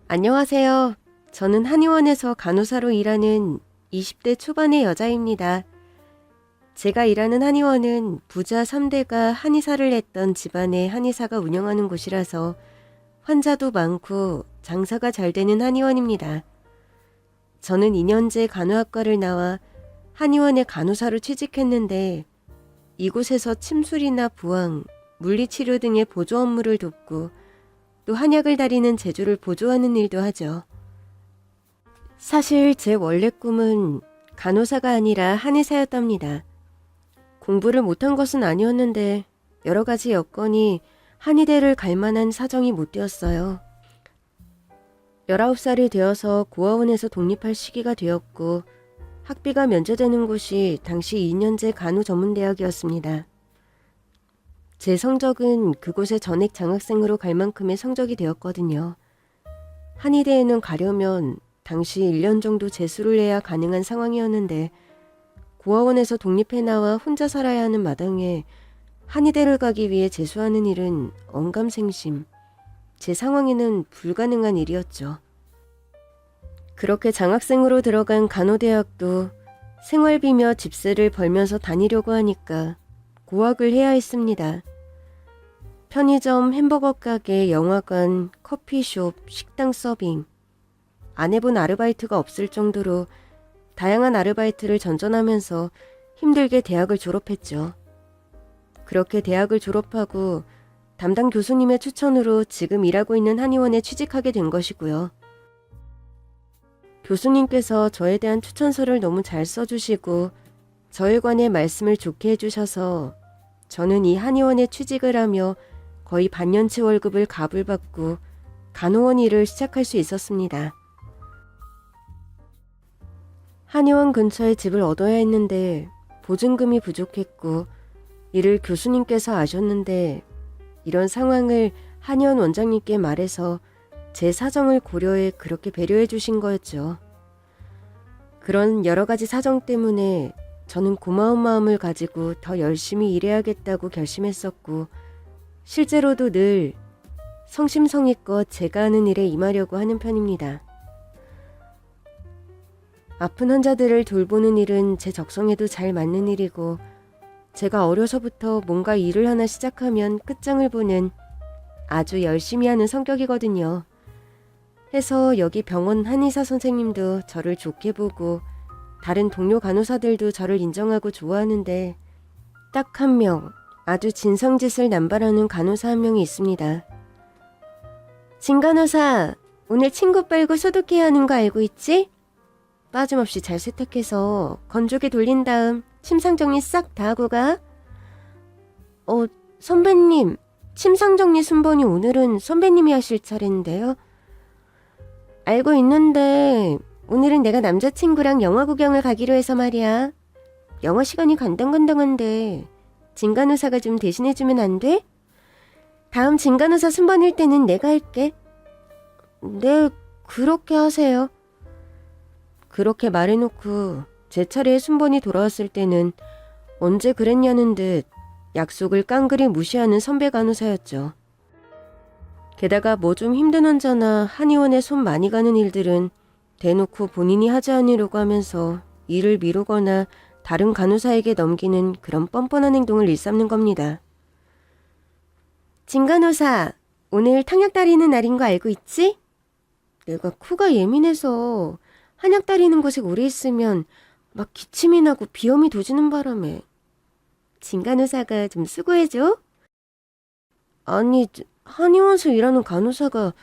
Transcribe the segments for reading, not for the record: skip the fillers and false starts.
안녕하세요. 저는 한의원에서 간호사로 일하는 20대 초반의 여자입니다. 제가 일하는 한의원은 부자 3대가 한의사를 했던 집안의 한의사가 운영하는 곳이라서 환자도 많고 장사가 잘 되는 한의원입니다. 저는 2년제 간호학과를 나와 한의원의 간호사로 취직했는데 이곳에서 침술이나 부항, 물리치료 등의 보조 업무를 돕고 또 한약을 다리는 제조를 보조하는 일도 하죠. 사실 제 원래 꿈은 간호사가 아니라 한의사였답니다. 공부를 못한 것은 아니었는데 여러 가지 여건이 한의대를 갈 만한 사정이 못 되었어요. 19살이 되어서 고아원에서 독립할 시기가 되었고 학비가 면제되는 곳이 당시 2년제 간호전문대학이었습니다. 제 성적은 그곳에 전액 장학생으로 갈 만큼의 성적이 되었거든요. 한의대에는 가려면 당시 1년 정도 재수를 해야 가능한 상황이었는데 고아원에서 독립해 나와 혼자 살아야 하는 마당에 한의대를 가기 위해 재수하는 일은 언감생심, 제 상황에는 불가능한 일이었죠. 그렇게 장학생으로 들어간 간호대학도 생활비며 집세를 벌면서 다니려고 하니까 고학을 해야 했습니다. 편의점, 햄버거 가게, 영화관, 커피숍, 식당 서빙. 안 해본 아르바이트가 없을 정도로 다양한 아르바이트를 전전하면서 힘들게 대학을 졸업했죠. 그렇게 대학을 졸업하고 담당 교수님의 추천으로 지금 일하고 있는 한의원에 취직하게 된 것이고요. 교수님께서 저에 대한 추천서를 너무 잘 써주시고 저에 관해 말씀을 좋게 해주셔서 저는 이 한의원에 취직을 하며 거의 반년치 월급을 갑을 받고 간호원 일을 시작할 수 있었습니다. 한의원 근처에 집을 얻어야 했는데 보증금이 부족했고 이를 교수님께서 아셨는데 이런 상황을 한의원 원장님께 말해서 제 사정을 고려해 그렇게 배려해 주신 거였죠. 그런 여러 가지 사정 때문에 저는 고마운 마음을 가지고 더 열심히 일해야겠다고 결심했었고 실제로도 늘 성심성의껏 제가 하는 일에 임하려고 하는 편입니다. 아픈 환자들을 돌보는 일은 제 적성에도 잘 맞는 일이고 제가 어려서부터 뭔가 일을 하나 시작하면 끝장을 보는 아주 열심히 하는 성격이거든요. 해서 여기 병원 한의사 선생님도 저를 좋게 보고 다른 동료 간호사들도 저를 인정하고 좋아하는데 딱 한 명, 아주 진성짓을 남발하는 간호사 한 명이 있습니다. 진 간호사, 오늘 친구 빨고 소독해야 하는 거 알고 있지? 빠짐없이 잘 세탁해서 건조기 돌린 다음 침상정리 싹 다 하고 가. 선배님, 침상정리 순번이 오늘은 선배님이 하실 차례인데요. 알고 있는데 오늘은 내가 남자친구랑 영화 구경을 가기로 해서 말이야. 영화 시간이 간당간당한데 진간호사가 좀 대신해주면 안 돼? 다음 진간호사 순번일 때는 내가 할게. 네, 그렇게 하세요. 그렇게 말해놓고 제 차례에 순번이 돌아왔을 때는 언제 그랬냐는 듯 약속을 깡그리 무시하는 선배 간호사였죠. 게다가 뭐 좀 힘든 환자나 한의원에 손 많이 가는 일들은 대놓고 본인이 하지 않으려고 하면서 일을 미루거나 다른 간호사에게 넘기는 그런 뻔뻔한 행동을 일삼는 겁니다. 진 간호사, 오늘 탕약 다리는 날인 거 알고 있지? 내가 코가 예민해서 한약 다리는 곳에 오래 있으면 막 기침이 나고 비염이 도지는 바람에 진 간호사가 좀 수고해줘. 아니, 한의원에서 일하는 간호사가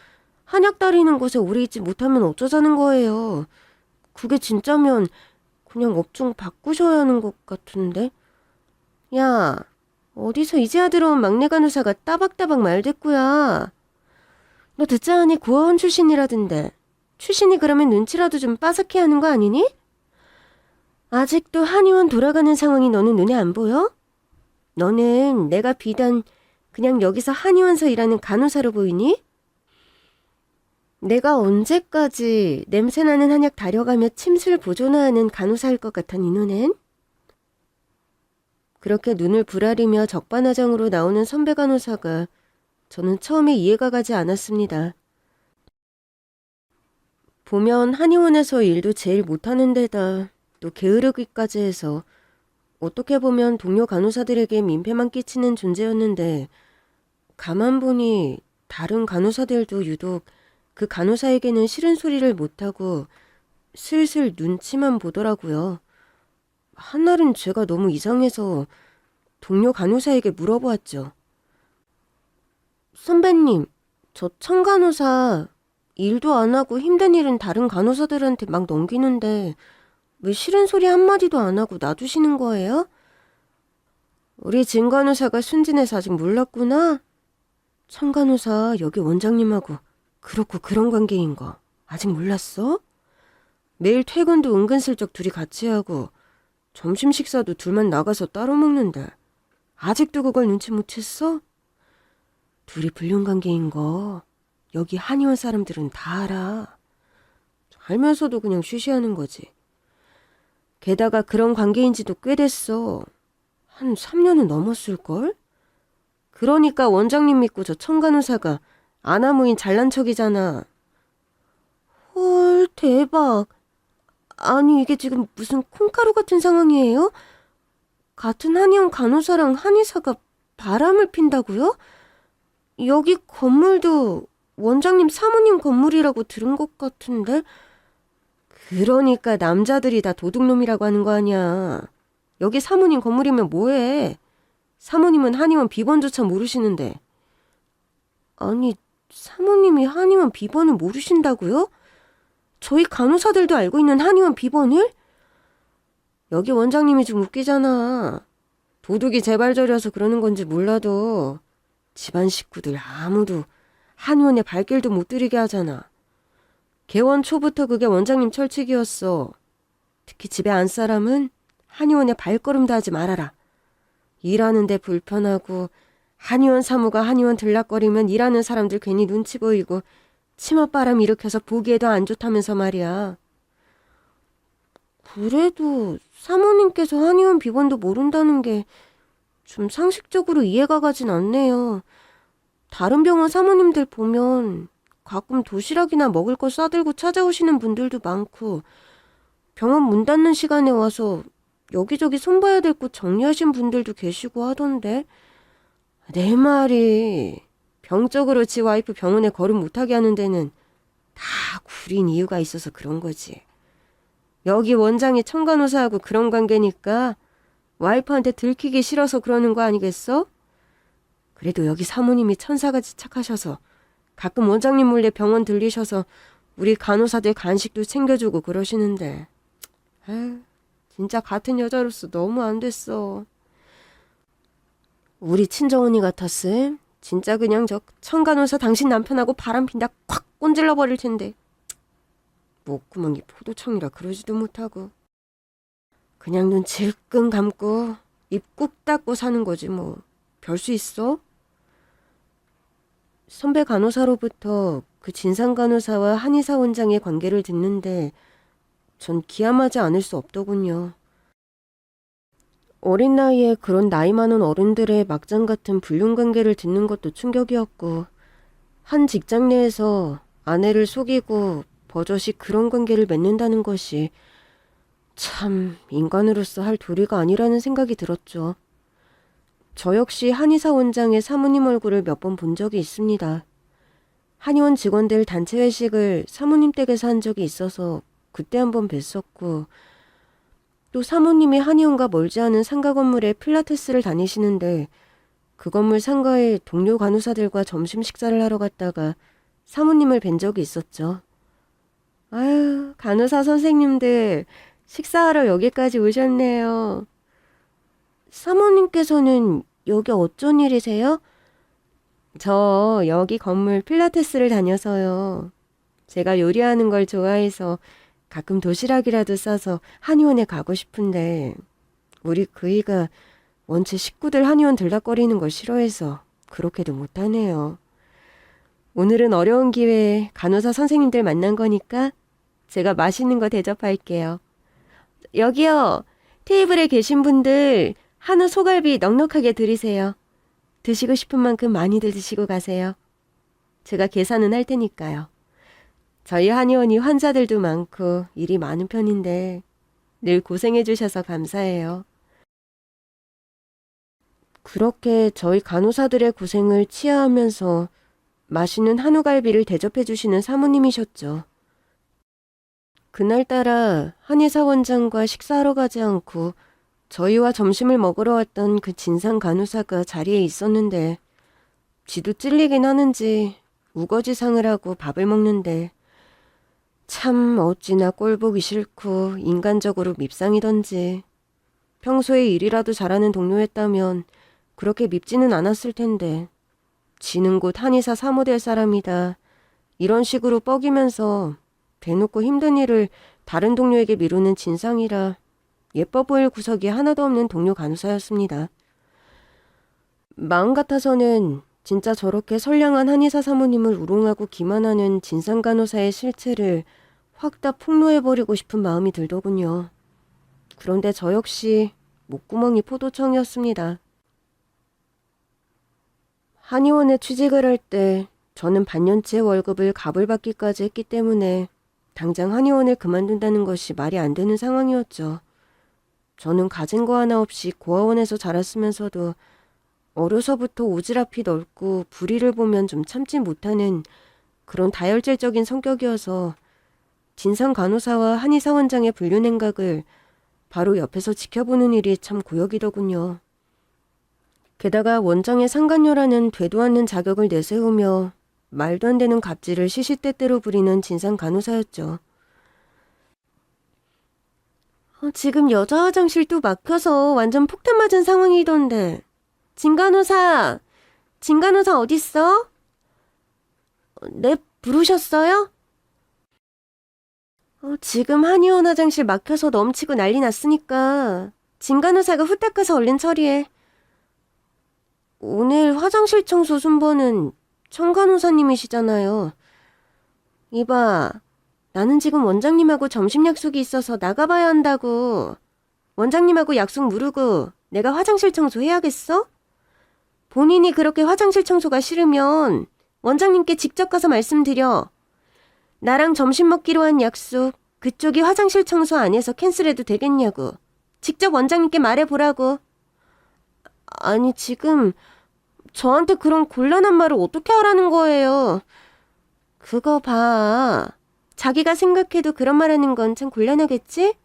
한약 다리는 곳에 오래 있지 못하면 어쩌자는 거예요. 그게 진짜면 그냥 업종 바꾸셔야 하는 것 같은데. 야, 어디서 이제야 들어온 막내 간호사가 따박따박 말대꾸야. 너 듣자 하니 고아원 출신이라던데. 출신이 그러면 눈치라도 좀 빠삭해야 하는 거 아니니? 아직도 한의원 돌아가는 상황이 너는 눈에 안 보여? 너는 내가 비단 그냥 여기서 한의원서 일하는 간호사로 보이니? 내가 언제까지 냄새나는 한약 다려가며 침술 보조나 하는 간호사일 것 같아 니 눈엔? 그렇게 눈을 부라리며 적반하장으로 나오는 선배 간호사가 저는 처음에 이해가 가지 않았습니다. 보면 한의원에서 일도 제일 못하는 데다 또 게으르기까지 해서 어떻게 보면 동료 간호사들에게 민폐만 끼치는 존재였는데 가만 보니 다른 간호사들도 유독 그 간호사에게는 싫은 소리를 못하고 슬슬 눈치만 보더라고요. 한날은 제가 너무 이상해서 동료 간호사에게 물어보았죠. 선배님, 저 청간호사 일도 안 하고 힘든 일은 다른 간호사들한테 막 넘기는데 왜 싫은 소리 한마디도 안 하고 놔두시는 거예요? 우리 진간호사가 순진해서 아직 몰랐구나. 청간호사 여기 원장님하고 그렇고 그런 관계인 거 아직 몰랐어? 매일 퇴근도 은근슬쩍 둘이 같이 하고 점심 식사도 둘만 나가서 따로 먹는데 아직도 그걸 눈치 못 챘어? 둘이 불륜관계인 거 여기 한의원 사람들은 다 알아. 알면서도 그냥 쉬쉬하는 거지. 게다가 그런 관계인지도 꽤 됐어. 한 3년은 넘었을걸? 그러니까 원장님 믿고 저 청간호사가 아나무인 잘난 척이잖아. 헐, 대박. 아니 이게 지금 무슨 콩가루 같은 상황이에요? 같은 한의원 간호사랑 한의사가 바람을 핀다고요? 여기 건물도 원장님 사모님 건물이라고 들은 것 같은데? 그러니까 남자들이 다 도둑놈이라고 하는 거 아니야. 여기 사모님 건물이면 뭐해? 사모님은 한의원 비번조차 모르시는데. 아니, 사모님이 한의원 비번을 모르신다고요? 저희 간호사들도 알고 있는 한의원 비번을? 여기 원장님이 좀 웃기잖아. 도둑이 재발절이어서 그러는 건지 몰라도 집안 식구들 아무도 한의원에 발길도 못 들이게 하잖아. 개원 초부터 그게 원장님 철칙이었어. 특히 집에 안 사람은 한의원에 발걸음도 하지 말아라. 일하는데 불편하고 한의원 사무가 한의원 들락거리면 일하는 사람들 괜히 눈치 보이고 치맛바람 일으켜서 보기에도 안 좋다면서 말이야. 그래도 사모님께서 한의원 비번도 모른다는 게 좀 상식적으로 이해가 가진 않네요. 다른 병원 사모님들 보면 가끔 도시락이나 먹을 거 싸들고 찾아오시는 분들도 많고 병원 문 닫는 시간에 와서 여기저기 손봐야 될 곳 정리하신 분들도 계시고 하던데. 내 말이 병적으로 지 와이프 병원에 걸음 못하게 하는 데는 다 구린 이유가 있어서 그런 거지. 여기 원장이 청간호사하고 그런 관계니까 와이프한테 들키기 싫어서 그러는 거 아니겠어? 그래도 여기 사모님이 천사같이 착하셔서 가끔 원장님 몰래 병원 들리셔서 우리 간호사들 간식도 챙겨주고 그러시는데 에휴, 진짜 같은 여자로서 너무 안 됐어. 우리 친정언니 같았음. 진짜 그냥 저 청간호사 당신 남편하고 바람핀다 콱 꼰질러 버릴 텐데. 목구멍이 포도청이라 그러지도 못하고 그냥 눈 질끈 감고 입 꾹 닫고 사는 거지 뭐. 별 수 있어? 선배 간호사로부터 그 진상 간호사와 한의사 원장의 관계를 듣는데 전 기함하지 않을 수 없더군요. 어린 나이에 그런 나이 많은 어른들의 막장 같은 불륜 관계를 듣는 것도 충격이었고 한 직장 내에서 아내를 속이고 버젓이 그런 관계를 맺는다는 것이 참 인간으로서 할 도리가 아니라는 생각이 들었죠. 저 역시 한의사 원장의 사모님 얼굴을 몇 번 본 적이 있습니다. 한의원 직원들 단체 회식을 사모님 댁에서 한 적이 있어서 그때 한번 뵀었고 또 사모님이 한의원과 멀지 않은 상가 건물에 필라테스를 다니시는데 그 건물 상가에 동료 간호사들과 점심 식사를 하러 갔다가 사모님을 뵌 적이 있었죠. 아유, 간호사 선생님들 식사하러 여기까지 오셨네요. 사모님께서는 여기 어쩐 일이세요? 저 여기 건물 필라테스를 다녀서요. 제가 요리하는 걸 좋아해서 가끔 도시락이라도 싸서 한의원에 가고 싶은데 우리 그이가 원체 식구들 한의원 들락거리는 걸 싫어해서 그렇게도 못하네요. 오늘은 어려운 기회에 간호사 선생님들 만난 거니까 제가 맛있는 거 대접할게요. 여기요. 테이블에 계신 분들 한우 소갈비 넉넉하게 드리세요. 드시고 싶은 만큼 많이들 드시고 가세요. 제가 계산은 할 테니까요. 저희 한의원이 환자들도 많고 일이 많은 편인데 늘 고생해 주셔서 감사해요. 그렇게 저희 간호사들의 고생을 치하하면서 맛있는 한우갈비를 대접해 주시는 사모님이셨죠. 그날따라 한의사 원장과 식사하러 가지 않고 저희와 점심을 먹으러 왔던 그 진상 간호사가 자리에 있었는데 지도 찔리긴 하는지 우거지상을 하고 밥을 먹는데 참 어찌나 꼴보기 싫고 인간적으로 밉상이던지. 평소에 일이라도 잘하는 동료였다면 그렇게 밉지는 않았을 텐데 지는 곧 한의사 사모될 사람이다 이런 식으로 뻐기면서 대놓고 힘든 일을 다른 동료에게 미루는 진상이라 예뻐 보일 구석이 하나도 없는 동료 간호사였습니다. 마음 같아서는 진짜 저렇게 선량한 한의사 사모님을 우롱하고 기만하는 진상 간호사의 실체를 확 다 폭로해버리고 싶은 마음이 들더군요. 그런데 저 역시 목구멍이 포도청이었습니다. 한의원에 취직을 할 때 저는 반년째 월급을 가불받기까지 했기 때문에 당장 한의원을 그만둔다는 것이 말이 안 되는 상황이었죠. 저는 가진 거 하나 없이 고아원에서 자랐으면서도 어려서부터 오지랖이 넓고 불의를 보면 좀 참지 못하는 그런 다혈질적인 성격이어서 진상 간호사와 한의사 원장의 불륜 행각을 바로 옆에서 지켜보는 일이 참 고역이더군요. 게다가 원장의 상간녀라는 되도 않는 자격을 내세우며 말도 안 되는 갑질을 시시때때로 부리는 진상 간호사였죠. 지금 여자 화장실도 막혀서 완전 폭탄 맞은 상황이던데. 진간호사 어딨어? 네, 부르셨어요? 지금 한의원 화장실 막혀서 넘치고 난리 났으니까 진간호사가 후딱 가서 얼른 처리해. 오늘 화장실 청소 순번은 청간호사님이시잖아요. 이봐, 나는 지금 원장님하고 점심 약속이 있어서 나가봐야 한다고. 원장님하고 약속 무르고 내가 화장실 청소 해야겠어? 본인이 그렇게 화장실 청소가 싫으면 원장님께 직접 가서 말씀드려. 나랑 점심 먹기로 한 약속 그쪽이 화장실 청소 안 해서 캔슬해도 되겠냐고. 직접 원장님께 말해보라고. 아니 지금 저한테 그런 곤란한 말을 어떻게 하라는 거예요. 그거 봐. 자기가 생각해도 그런 말 하는 건 참 곤란하겠지?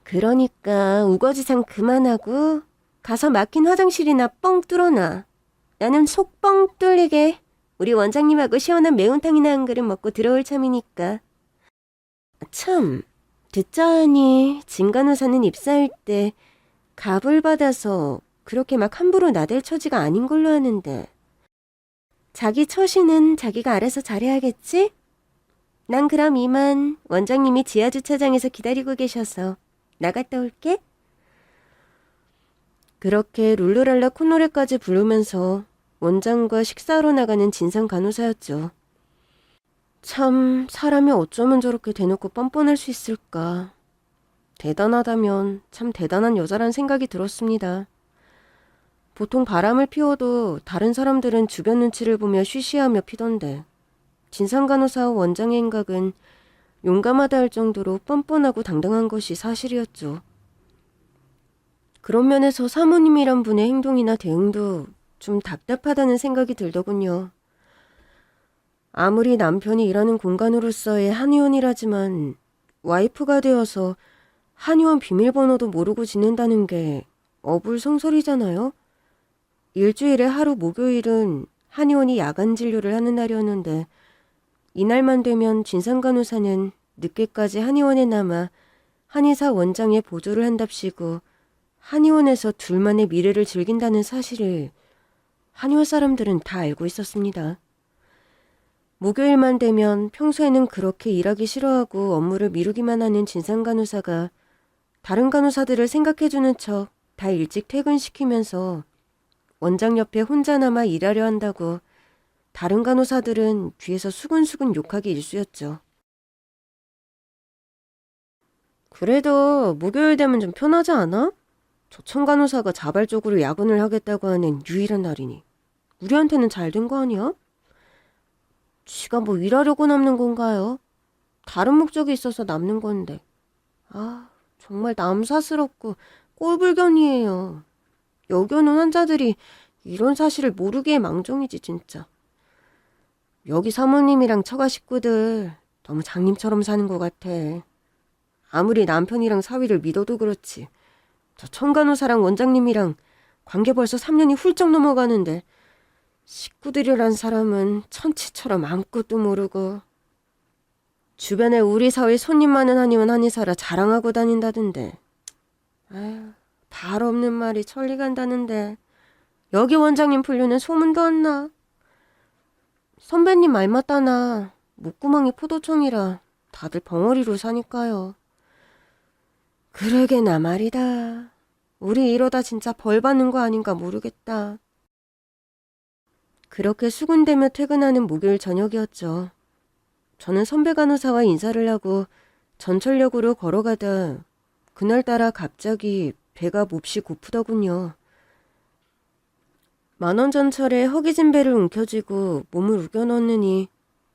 그러니까 우거지상 그만하고 가서 막힌 화장실이나 뻥 뚫어놔. 나는 속 뻥 뚫리게 우리 원장님하고 시원한 매운탕이나 한 그릇 먹고 들어올 참이니까. 참, 듣자 하니 진간호사는 입사할 때 갑을 받아서 그렇게 막 함부로 나댈 처지가 아닌 걸로 아는데. 자기 처신은 자기가 알아서 잘해야겠지? 난 그럼 이만. 원장님이 지하주차장에서 기다리고 계셔서 나갔다 올게. 그렇게 룰루랄라 콧노래까지 부르면서 원장과 식사하러 나가는 진상 간호사였죠. 참 사람이 어쩌면 저렇게 대놓고 뻔뻔할 수 있을까. 대단하다면 참 대단한 여자란 생각이 들었습니다. 보통 바람을 피워도 다른 사람들은 주변 눈치를 보며 쉬쉬하며 피던데 진상 간호사와 원장의 행각은 용감하다 할 정도로 뻔뻔하고 당당한 것이 사실이었죠. 그런 면에서 사모님이란 분의 행동이나 대응도 좀 답답하다는 생각이 들더군요. 아무리 남편이 일하는 공간으로서의 한의원이라지만 와이프가 되어서 한의원 비밀번호도 모르고 지낸다는 게 어불성설이잖아요. 일주일에 하루 목요일은 한의원이 야간 진료를 하는 날이었는데 이날만 되면 진상간호사는 늦게까지 한의원에 남아 한의사 원장의 보조를 한답시고 한의원에서 둘만의 미래를 즐긴다는 사실을 한의원 사람들은 다 알고 있었습니다. 목요일만 되면 평소에는 그렇게 일하기 싫어하고 업무를 미루기만 하는 진상간호사가 다른 간호사들을 생각해주는 척 다 일찍 퇴근시키면서 원장 옆에 혼자 남아 일하려 한다고 다른 간호사들은 뒤에서 수근수근 욕하기 일쑤였죠. 그래도 목요일 되면 좀 편하지 않아? 저천 간호사가 자발적으로 야근을 하겠다고 하는 유일한 날이니 우리한테는 잘 된 거 아니야? 쥐가 뭐 일하려고 남는 건가요? 다른 목적이 있어서 남는 건데. 아, 정말 남사스럽고 꼴불견이에요. 여기 오는 환자들이 이런 사실을 모르기에 망정이지 진짜. 여기 사모님이랑 처가 식구들 너무 장님처럼 사는 것 같아. 아무리 남편이랑 사위를 믿어도 그렇지. 저 천간호사랑 원장님이랑 관계 벌써 3년이 훌쩍 넘어가는데 식구들이란 사람은 천치처럼 아무것도 모르고 주변에 우리 사회 손님 많은 한의원 한의사라 자랑하고 다닌다던데. 아휴, 발 없는 말이 천리 간다는데 여기 원장님 분류는 소문도 안 나. 선배님 말 맞다나 목구멍이 포도청이라 다들 벙어리로 사니까요. 그러게나 말이다. 우리 이러다 진짜 벌 받는 거 아닌가 모르겠다. 그렇게 수군대며 퇴근하는 목요일 저녁이었죠. 저는 선배 간호사와 인사를 하고 전철역으로 걸어가다 그날따라 갑자기 배가 몹시 고프더군요. 만원 전철에 허기진 배를 움켜쥐고 몸을 우겨넣느니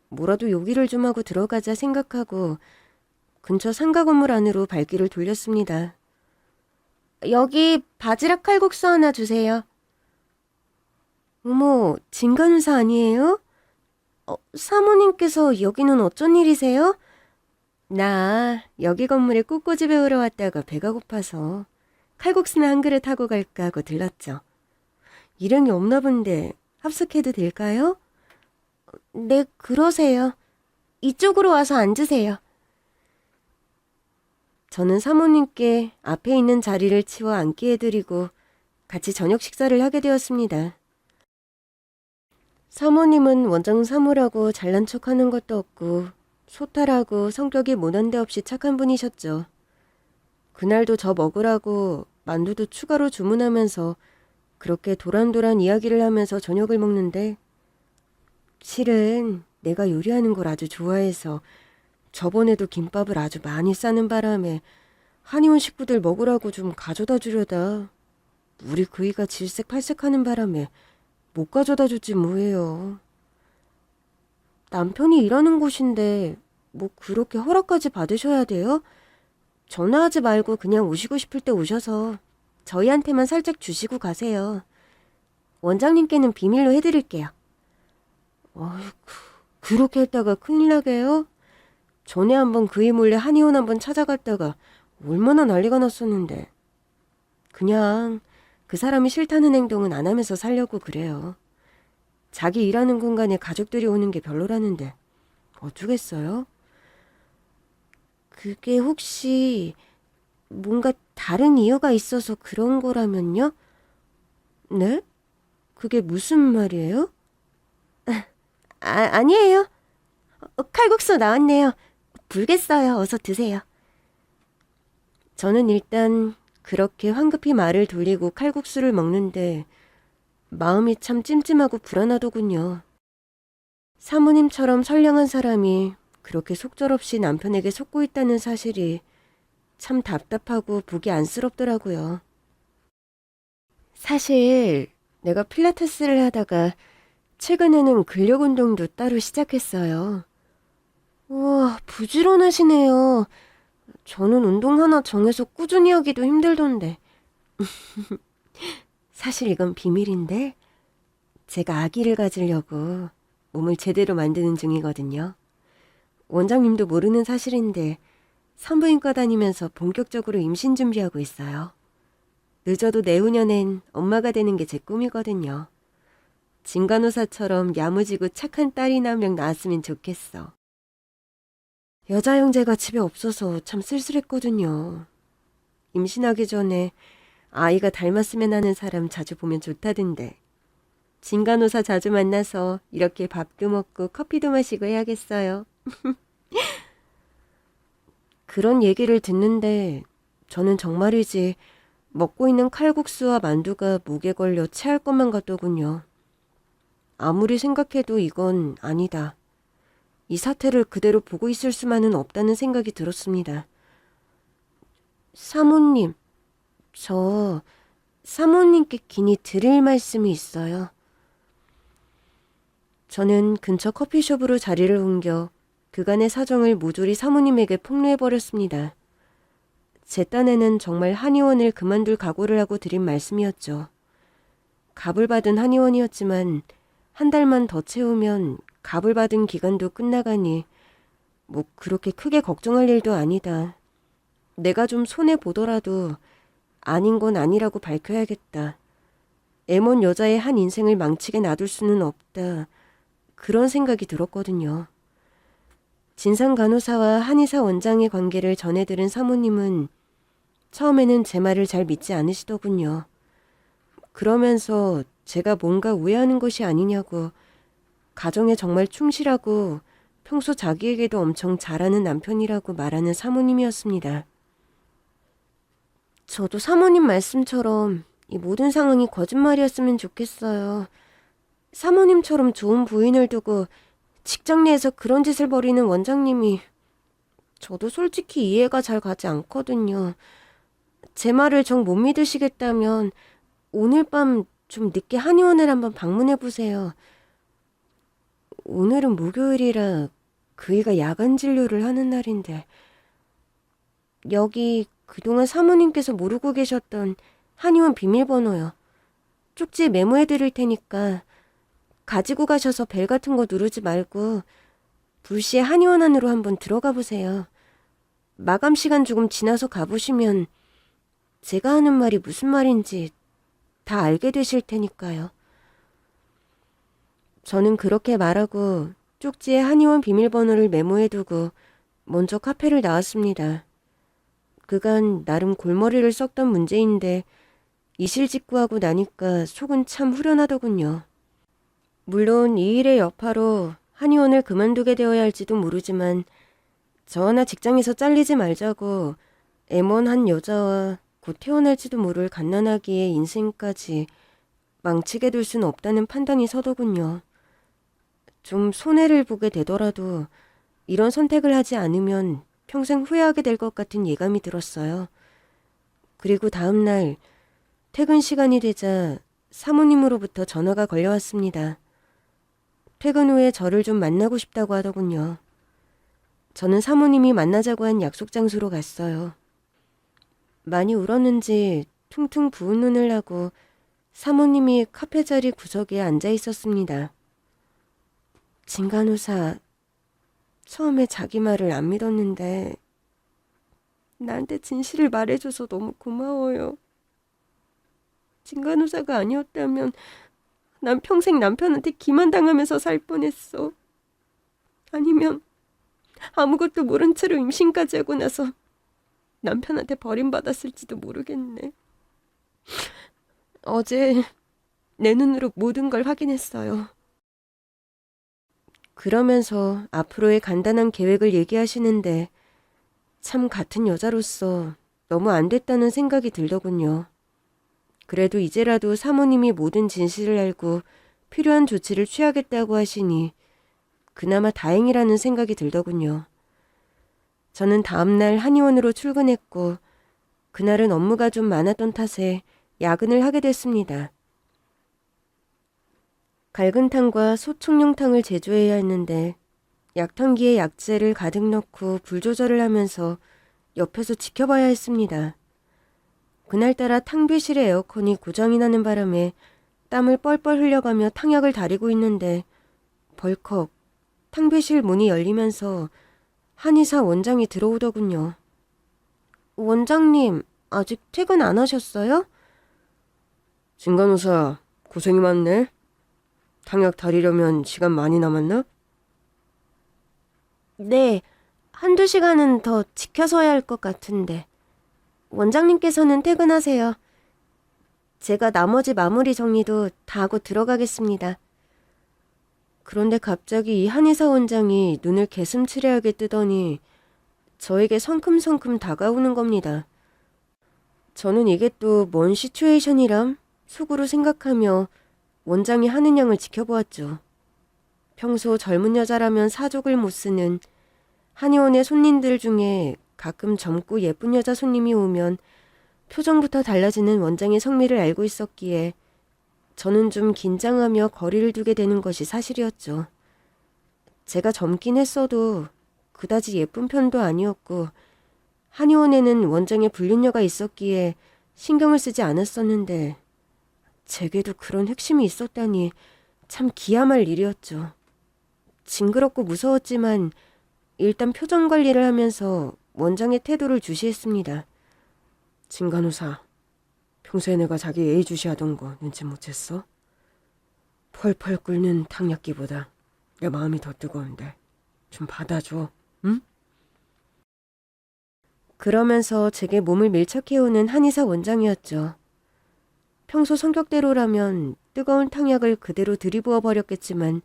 뭐라도 요기를 좀 하고 들어가자 생각하고 근처 상가 건물 안으로 발길을 돌렸습니다. 여기 바지락 칼국수 하나 주세요. 어머, 진간호사 아니에요? 사모님께서 여기는 어쩐 일이세요? 나 여기 건물에 꽃꽂이 배우러 왔다가 배가 고파서 칼국수나 한 그릇 하고 갈까 하고 들렀죠. 일행이 없나 본데 합석해도 될까요? 네, 그러세요. 이쪽으로 와서 앉으세요. 저는 사모님께 앞에 있는 자리를 치워 앉게 해드리고 같이 저녁 식사를 하게 되었습니다. 사모님은 원장 사모라고 잘난 척하는 것도 없고 소탈하고 성격이 모난데 없이 착한 분이셨죠. 그날도 저 먹으라고 만두도 추가로 주문하면서 그렇게 도란도란 이야기를 하면서 저녁을 먹는데 실은 내가 요리하는 걸 아주 좋아해서 저번에도 김밥을 아주 많이 싸는 바람에 한의원 식구들 먹으라고 좀 가져다 주려다 우리 그이가 질색팔색하는 바람에 못 가져다 줬지 뭐예요. 남편이 일하는 곳인데 뭐 그렇게 허락까지 받으셔야 돼요? 전화하지 말고 그냥 오시고 싶을 때 오셔서 저희한테만 살짝 주시고 가세요. 원장님께는 비밀로 해드릴게요. 어이구, 그렇게 했다가 큰일 나게요? 전에 한번 그이 몰래 한의원 한번 찾아갔다가 얼마나 난리가 났었는데. 그냥 그 사람이 싫다는 행동은 안 하면서 살려고 그래요. 자기 일하는 공간에 가족들이 오는 게 별로라는데 어쩌겠어요? 그게 혹시 뭔가 다른 이유가 있어서 그런 거라면요? 네? 그게 무슨 말이에요? 아니에요. 칼국수 나왔네요. 불겠어요. 어서 드세요. 저는 일단 그렇게 황급히 말을 돌리고 칼국수를 먹는데 마음이 참 찜찜하고 불안하더군요. 사모님처럼 선량한 사람이 그렇게 속절없이 남편에게 속고 있다는 사실이 참 답답하고 보기 안쓰럽더라고요. 사실 내가 필라테스를 하다가 최근에는 근력 운동도 따로 시작했어요. 우와, 부지런하시네요. 저는 운동 하나 정해서 꾸준히 하기도 힘들던데. 사실 이건 비밀인데 제가 아기를 가지려고 몸을 제대로 만드는 중이거든요. 원장님도 모르는 사실인데 산부인과 다니면서 본격적으로 임신 준비하고 있어요. 늦어도 내후년엔 엄마가 되는 게 제 꿈이거든요. 진간호사처럼 야무지고 착한 딸이나 한 명 낳았으면 좋겠어. 여자 형제가 집에 없어서 참 쓸쓸했거든요. 임신하기 전에 아이가 닮았으면 하는 사람 자주 보면 좋다던데. 진간호사 자주 만나서 이렇게 밥도 먹고 커피도 마시고 해야겠어요. 그런 얘기를 듣는데 저는 정말이지 먹고 있는 칼국수와 만두가 목에 걸려 체할 것만 같더군요. 아무리 생각해도 이건 아니다. 이 사태를 그대로 보고 있을 수만은 없다는 생각이 들었습니다. 사모님, 저 사모님께 긴히 드릴 말씀이 있어요. 저는 근처 커피숍으로 자리를 옮겨 그간의 사정을 모조리 사모님에게 폭로해버렸습니다. 제 딴에는 정말 한의원을 그만둘 각오를 하고 드린 말씀이었죠. 갑을 받은 한의원이었지만 한 달만 더 채우면 갑을 받은 기간도 끝나가니 뭐 그렇게 크게 걱정할 일도 아니다. 내가 좀 손해보더라도 아닌 건 아니라고 밝혀야겠다. 애먼 여자의 한 인생을 망치게 놔둘 수는 없다. 그런 생각이 들었거든요. 진상 간호사와 한의사 원장의 관계를 전해들은 사모님은 처음에는 제 말을 잘 믿지 않으시더군요. 그러면서 제가 뭔가 오해하는 것이 아니냐고, 가정에 정말 충실하고 평소 자기에게도 엄청 잘하는 남편이라고 말하는 사모님이었습니다. 저도 사모님 말씀처럼 이 모든 상황이 거짓말이었으면 좋겠어요. 사모님처럼 좋은 부인을 두고 직장 내에서 그런 짓을 벌이는 원장님이 저도 솔직히 이해가 잘 가지 않거든요. 제 말을 정 못 믿으시겠다면 오늘 밤 좀 늦게 한의원을 한번 방문해보세요. 오늘은 목요일이라 그이가 야간 진료를 하는 날인데 여기 그동안 사모님께서 모르고 계셨던 한의원 비밀번호요. 쪽지에 메모해드릴 테니까 가지고 가셔서 벨 같은 거 누르지 말고 불시에 한의원 안으로 한번 들어가 보세요. 마감 시간 조금 지나서 가보시면 제가 하는 말이 무슨 말인지 다 알게 되실 테니까요. 저는 그렇게 말하고 쪽지에 한의원 비밀번호를 메모해두고 먼저 카페를 나왔습니다. 그간 나름 골머리를 썩던 문제인데 이실직고하고 나니까 속은 참 후련하더군요. 물론 이 일의 여파로 한의원을 그만두게 되어야 할지도 모르지만 저 하나 직장에서 잘리지 말자고 애먼 한 여자와 곧 태어날지도 모를 갓난아기의 인생까지 망치게 둘 수는 없다는 판단이 서더군요. 좀 손해를 보게 되더라도 이런 선택을 하지 않으면 평생 후회하게 될 것 같은 예감이 들었어요. 그리고 다음 날 퇴근 시간이 되자 사모님으로부터 전화가 걸려왔습니다. 퇴근 후에 저를 좀 만나고 싶다고 하더군요. 저는 사모님이 만나자고 한 약속 장소로 갔어요. 많이 울었는지 퉁퉁 부은 눈을 하고 사모님이 카페 자리 구석에 앉아 있었습니다. 진간호사, 처음에 자기 말을 안 믿었는데 나한테 진실을 말해줘서 너무 고마워요. 진간호사가 아니었다면 난 평생 남편한테 기만당하면서 살 뻔했어. 아니면 아무것도 모른 채로 임신까지 하고 나서 남편한테 버림받았을지도 모르겠네. 어제 내 눈으로 모든 걸 확인했어요. 그러면서 앞으로의 간단한 계획을 얘기하시는데 참 같은 여자로서 너무 안 됐다는 생각이 들더군요. 그래도 이제라도 사모님이 모든 진실을 알고 필요한 조치를 취하겠다고 하시니 그나마 다행이라는 생각이 들더군요. 저는 다음날 한의원으로 출근했고 그날은 업무가 좀 많았던 탓에 야근을 하게 됐습니다. 갈근탕과 소총룡탕을 제조해야 했는데 약탕기에 약재를 가득 넣고 불 조절을 하면서 옆에서 지켜봐야 했습니다. 그날따라 탕비실의 에어컨이 고장이 나는 바람에 땀을 뻘뻘 흘려가며 탕약을 다리고 있는데 벌컥 탕비실 문이 열리면서 한의사 원장이 들어오더군요. 원장님, 아직 퇴근 안 하셨어요? 진간호사, 고생이 많네. 탕약 다리려면 시간 많이 남았나? 네, 한두 시간은 더 지켜서야 할 것 같은데. 원장님께서는 퇴근하세요. 제가 나머지 마무리 정리도 다 하고 들어가겠습니다. 그런데 갑자기 이 한의사 원장이 눈을 개슴츠레하게 뜨더니 저에게 성큼성큼 다가오는 겁니다. 저는 이게 또 뭔 시츄에이션이람? 속으로 생각하며 원장이 하는 양을 지켜보았죠. 평소 젊은 여자라면 사족을 못 쓰는 한의원의 손님들 중에 가끔 젊고 예쁜 여자 손님이 오면 표정부터 달라지는 원장의 성미를 알고 있었기에 저는 좀 긴장하며 거리를 두게 되는 것이 사실이었죠. 제가 젊긴 했어도 그다지 예쁜 편도 아니었고 한의원에는 원장의 불륜녀가 있었기에 신경을 쓰지 않았었는데 제게도 그런 핵심이 있었다니 참 기함할 일이었죠. 징그럽고 무서웠지만 일단 표정 관리를 하면서 원장의 태도를 주시했습니다. 진 간호사, 평소에 내가 자기 예의주시하던 거 눈치 못 챘어? 펄펄 끓는 탕약기보다 내 마음이 더 뜨거운데 좀 받아줘, 응? 그러면서 제게 몸을 밀착해오는 한의사 원장이었죠. 평소 성격대로라면 뜨거운 탕약을 그대로 들이부어 버렸겠지만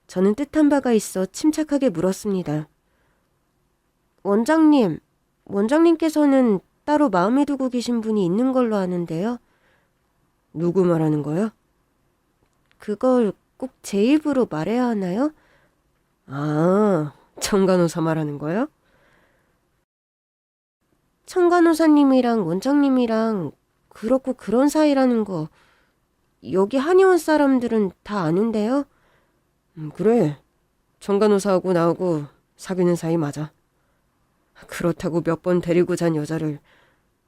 저는 뜻한 바가 있어 침착하게 물었습니다. 원장님께서는 따로 마음에 두고 계신 분이 있는 걸로 아는데요. 누구 말하는 거야? 그걸 꼭 제 입으로 말해야 하나요? 아, 정간호사 말하는 거야? 청간호사님이랑 원장님이랑 그렇고 그런 사이라는 거 여기 한의원 사람들은 다 아는데요. 그래. 정간호사하고 나하고 사귀는 사이 맞아. 그렇다고 몇 번 데리고 잔 여자를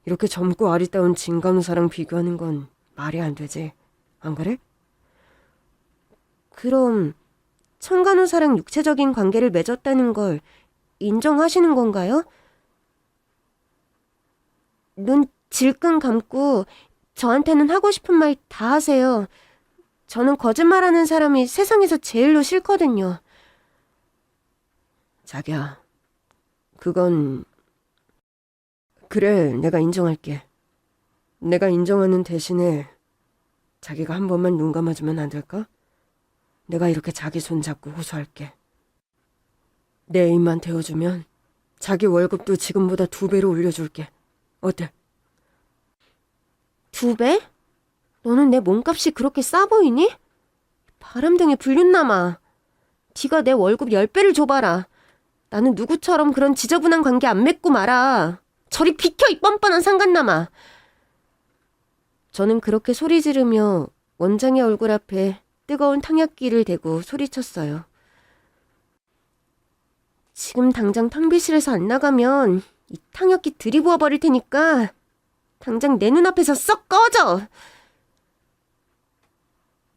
이렇게 젊고 아리따운 진간호사랑 비교하는 건 말이 안 되지. 안 그래? 그럼 청간호사랑 육체적인 관계를 맺었다는 걸 인정하시는 건가요? 눈 질끈 감고 저한테는 하고 싶은 말 다 하세요. 저는 거짓말하는 사람이 세상에서 제일로 싫거든요. 자기야, 그건... 그래, 내가 인정할게. 내가 인정하는 대신에 자기가 한 번만 눈 감아주면 안 될까? 내가 이렇게 자기 손 잡고 호소할게. 내 애인만 되어주면 자기 월급도 지금보다 2배로 올려줄게. 어때? 2배? 너는 내 몸값이 그렇게 싸 보이니? 바람둥이 불륜남아. 네가 내 월급 10배를 줘봐라. 나는 누구처럼 그런 지저분한 관계 안 맺고 말아. 저리 비켜 이 뻔뻔한 상간남아. 저는 그렇게 소리 지르며 원장의 얼굴 앞에 뜨거운 탕약기를 대고 소리쳤어요. 지금 당장 탕비실에서 안 나가면 이 탕약기 들이부어 버릴 테니까 당장 내 눈앞에서 썩 꺼져!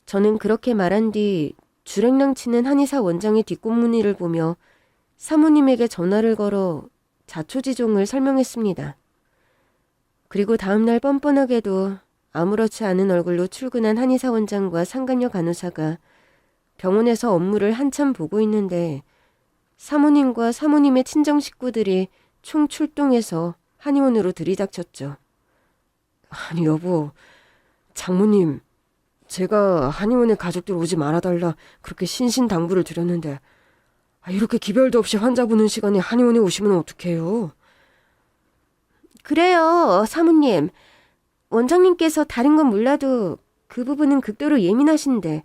저는 그렇게 말한 뒤 주랭랑 치는 한의사 원장의 뒷공무니를 보며 사모님에게 전화를 걸어 자초지종을 설명했습니다. 그리고 다음날 뻔뻔하게도 아무렇지 않은 얼굴로 출근한 한의사 원장과 상간녀 간호사가 병원에서 업무를 한참 보고 있는데 사모님과 사모님의 친정 식구들이 총 출동해서 한의원으로 들이닥쳤죠. 아니 여보, 장모님, 제가 한의원에 가족들 오지 말아달라 그렇게 신신당부를 드렸는데 이렇게 기별도 없이 환자 보는 시간에 한의원에 오시면 어떡해요? 그래요, 사모님. 원장님께서 다른 건 몰라도 그 부분은 극도로 예민하신데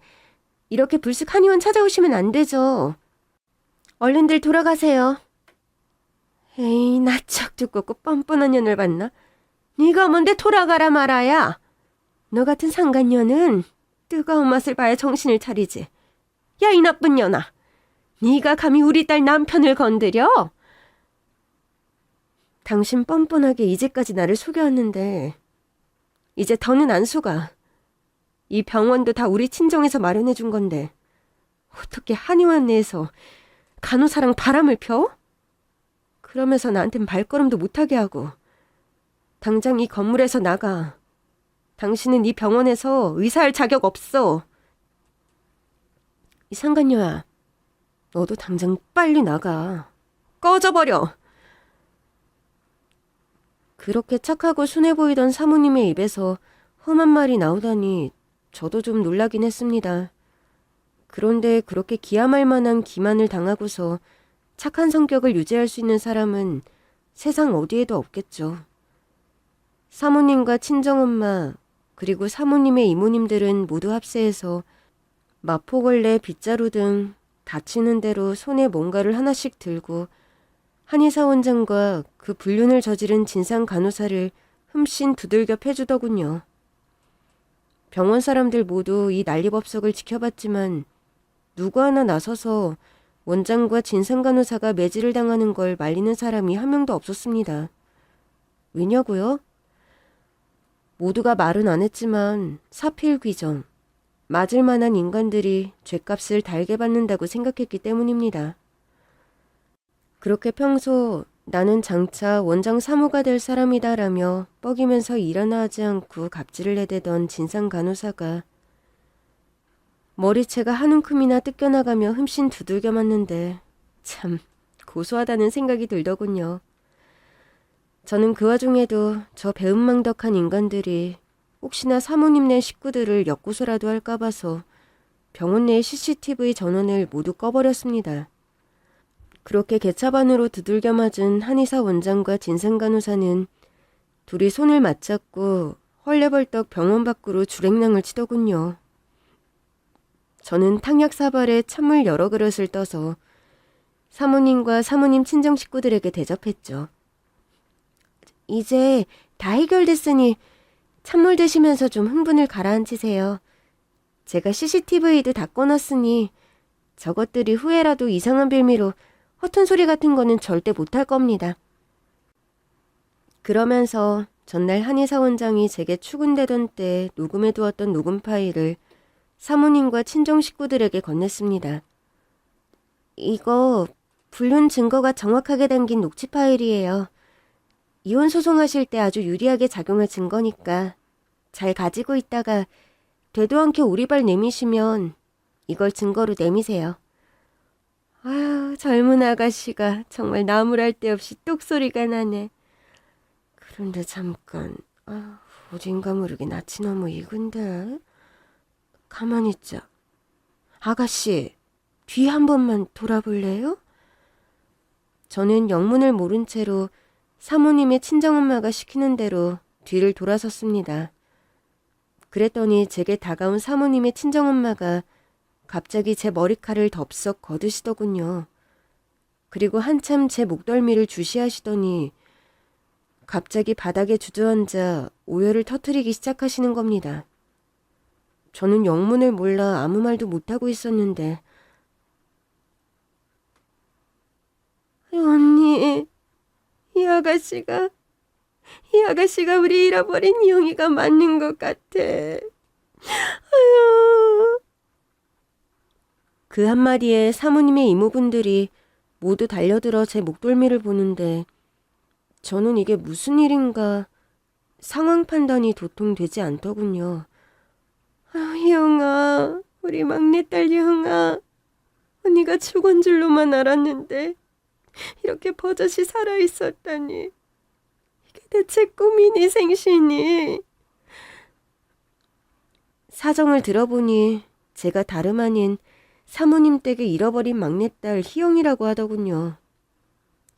이렇게 불쑥 한의원 찾아오시면 안 되죠. 얼른들 돌아가세요. 에이, 나척 두껍고 뻔뻔한 년을 봤나? 네가 뭔데 돌아가라 말아야. 너 같은 상간녀는 뜨거운 맛을 봐야 정신을 차리지. 야, 이 나쁜 년아. 네가 감히 우리 딸 남편을 건드려? 당신 뻔뻔하게 이제까지 나를 속여왔는데 이제 더는 안 속아. 이 병원도 다 우리 친정에서 마련해 준 건데 어떻게 한의원 내에서 간호사랑 바람을 펴? 그러면서 나한텐 발걸음도 못하게 하고 당장 이 건물에서 나가. 당신은 이 병원에서 의사할 자격 없어. 이 상간녀야, 너도 당장 빨리 나가. 꺼져버려. 그렇게 착하고 순해 보이던 사모님의 입에서 험한 말이 나오다니 저도 좀 놀라긴 했습니다. 그런데 그렇게 기함할 만한 기만을 당하고서 착한 성격을 유지할 수 있는 사람은 세상 어디에도 없겠죠. 사모님과 친정엄마 그리고 사모님의 이모님들은 모두 합세해서 마포걸레, 빗자루 등 다치는 대로 손에 뭔가를 하나씩 들고 한의사 원장과 그 불륜을 저지른 진상 간호사를 흠씬 두들겨 패주더군요. 병원 사람들 모두 이 난리법석을 지켜봤지만 누구 하나 나서서 원장과 진상간호사가 매질을 당하는 걸 말리는 사람이 한 명도 없었습니다. 왜냐고요? 모두가 말은 안 했지만 사필귀정, 맞을 만한 인간들이 죗값을 달게 받는다고 생각했기 때문입니다. 그렇게 평소 나는 장차 원장 사무가 될 사람이다라며 뻐기면서 일 하나 하지 않고 갑질을 내대던 진상간호사가 머리채가 한 움큼이나 뜯겨나가며 흠씬 두들겨 맞는데 참 고소하다는 생각이 들더군요. 저는 그 와중에도 저 배은망덕한 인간들이 혹시나 사모님네 식구들을 엮고서라도 할까 봐서 병원 내 CCTV 전원을 모두 꺼버렸습니다. 그렇게 개차반으로 두들겨 맞은 한의사 원장과 진상간호사는 둘이 손을 맞잡고 헐레벌떡 병원 밖으로 주랭랑을 치더군요. 저는 탕약 사발에 찬물 여러 그릇을 떠서 사모님과 사모님 친정 식구들에게 대접했죠. 이제 다 해결됐으니 찬물 드시면서 좀 흥분을 가라앉히세요. 제가 CCTV도 다 꺼놨으니 저것들이 후회라도 이상한 빌미로 허튼 소리 같은 거는 절대 못할 겁니다. 그러면서 전날 한의사 원장이 제게 출근되던 때 녹음해두었던 녹음 파일을 사모님과 친정 식구들에게 건넸습니다. 이거 불륜 증거가 정확하게 담긴 녹취 파일이에요. 이혼 소송하실 때 아주 유리하게 작용할 증거니까 잘 가지고 있다가 되도 않게 오리발 내미시면 이걸 증거로 내미세요. 아유, 젊은 아가씨가 정말 나무랄 데 없이 똑소리가 나네. 그런데 잠깐, 어딘가 모르게 낯이 너무 익은데. 가만히 있자. 아가씨, 뒤 한 번만 돌아볼래요? 저는 영문을 모른 채로 사모님의 친정엄마가 시키는 대로 뒤를 돌아섰습니다. 그랬더니 제게 다가온 사모님의 친정엄마가 갑자기 제 머리칼을 덥석 거두시더군요. 그리고 한참 제 목덜미를 주시하시더니 갑자기 바닥에 주저앉아 오열을 터뜨리기 시작하시는 겁니다. 저는 영문을 몰라 아무 말도 못하고 있었는데 언니, 이 아가씨가 우리 잃어버린 이영이가 맞는 것 같아. 아유. 그 한마디에 사모님의 이모분들이 모두 달려들어 제 목덜미를 보는데 저는 이게 무슨 일인가 상황 판단이 도통 되지 않더군요. 희영아, 우리 막내딸 희영아, 언니가 죽은 줄로만 알았는데 이렇게 버젓이 살아있었다니. 이게 대체 꿈이니 생시니. 사정을 들어보니 제가 다름 아닌 사모님 댁에 잃어버린 막내딸 희영이라고 하더군요.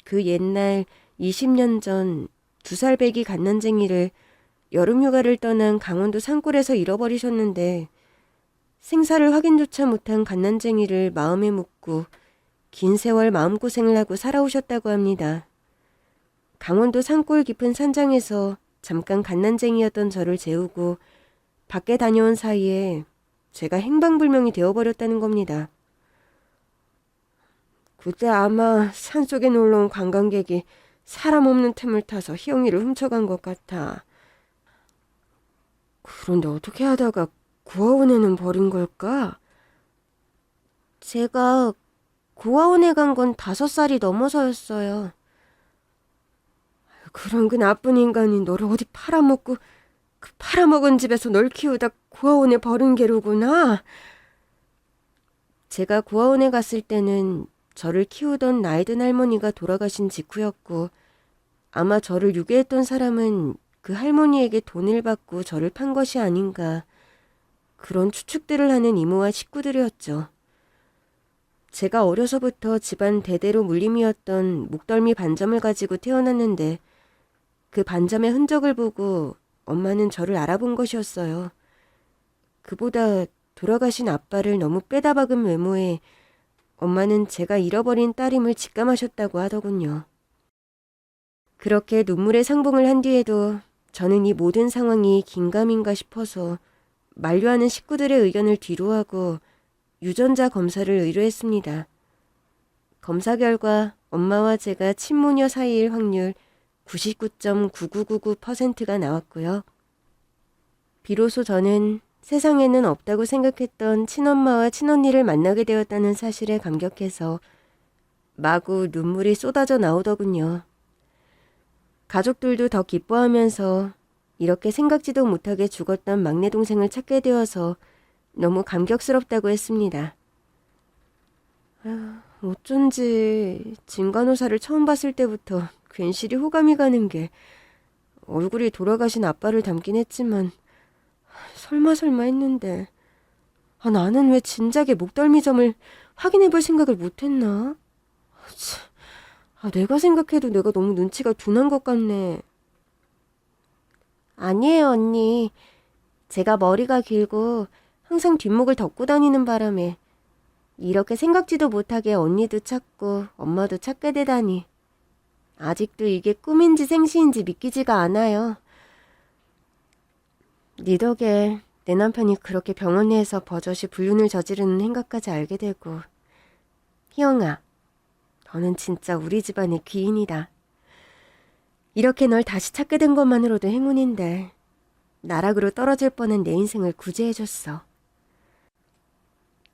그 옛날 20년 전 2살 배기 갓난쟁이를 여름휴가를 떠난 강원도 산골에서 잃어버리셨는데 생사를 확인조차 못한 갓난쟁이를 마음에 묻고 긴 세월 마음고생을 하고 살아오셨다고 합니다. 강원도 산골 깊은 산장에서 잠깐 갓난쟁이였던 저를 재우고 밖에 다녀온 사이에 제가 행방불명이 되어버렸다는 겁니다. 그때 아마 산속에 놀러온 관광객이 사람 없는 틈을 타서 희영이를 훔쳐간 것 같아. 그런데 어떻게 하다가 고아원에는 버린 걸까? 제가 고아원에 간 건 5살이 넘어서였어요. 그런 그 나쁜 인간이 너를 어디 팔아먹고 그 팔아먹은 집에서 널 키우다 고아원에 버린 게로구나. 제가 고아원에 갔을 때는 저를 키우던 나이든 할머니가 돌아가신 직후였고 아마 저를 유괴했던 사람은 그 할머니에게 돈을 받고 저를 판 것이 아닌가 그런 추측들을 하는 이모와 식구들이었죠. 제가 어려서부터 집안 대대로 물림이었던 목덜미 반점을 가지고 태어났는데 그 반점의 흔적을 보고 엄마는 저를 알아본 것이었어요. 그보다 돌아가신 아빠를 너무 빼다박은 외모에 엄마는 제가 잃어버린 딸임을 직감하셨다고 하더군요. 그렇게 눈물의 상봉을 한 뒤에도 저는 이 모든 상황이 긴가민가 싶어서 만류하는 식구들의 의견을 뒤로하고 유전자 검사를 의뢰했습니다. 검사 결과 엄마와 제가 친모녀 사이일 확률 99.9999%가 나왔고요. 비로소 저는 세상에는 없다고 생각했던 친엄마와 친언니를 만나게 되었다는 사실에 감격해서 마구 눈물이 쏟아져 나오더군요. 가족들도 더 기뻐하면서 이렇게 생각지도 못하게 죽었던 막내 동생을 찾게 되어서 너무 감격스럽다고 했습니다. 어쩐지 진간호사를 처음 봤을 때부터 괜시리 호감이 가는 게 얼굴이 돌아가신 아빠를 닮긴 했지만 설마 했는데 나는 왜 진작에 목덜미점을 확인해 볼 생각을 못했나? 내가 생각해도 내가 너무 눈치가 둔한 것 같네. 아니에요, 언니. 제가 머리가 길고 항상 뒷목을 덮고 다니는 바람에 이렇게 생각지도 못하게 언니도 찾고 엄마도 찾게 되다니. 아직도 이게 꿈인지 생시인지 믿기지가 않아요. 네 덕에 내 남편이 그렇게 병원 내에서 버젓이 불륜을 저지르는 행각까지 알게 되고. 희영아, 너는 진짜 우리 집안의 귀인이다. 이렇게 널 다시 찾게 된 것만으로도 행운인데 나락으로 떨어질 뻔한 내 인생을 구제해줬어.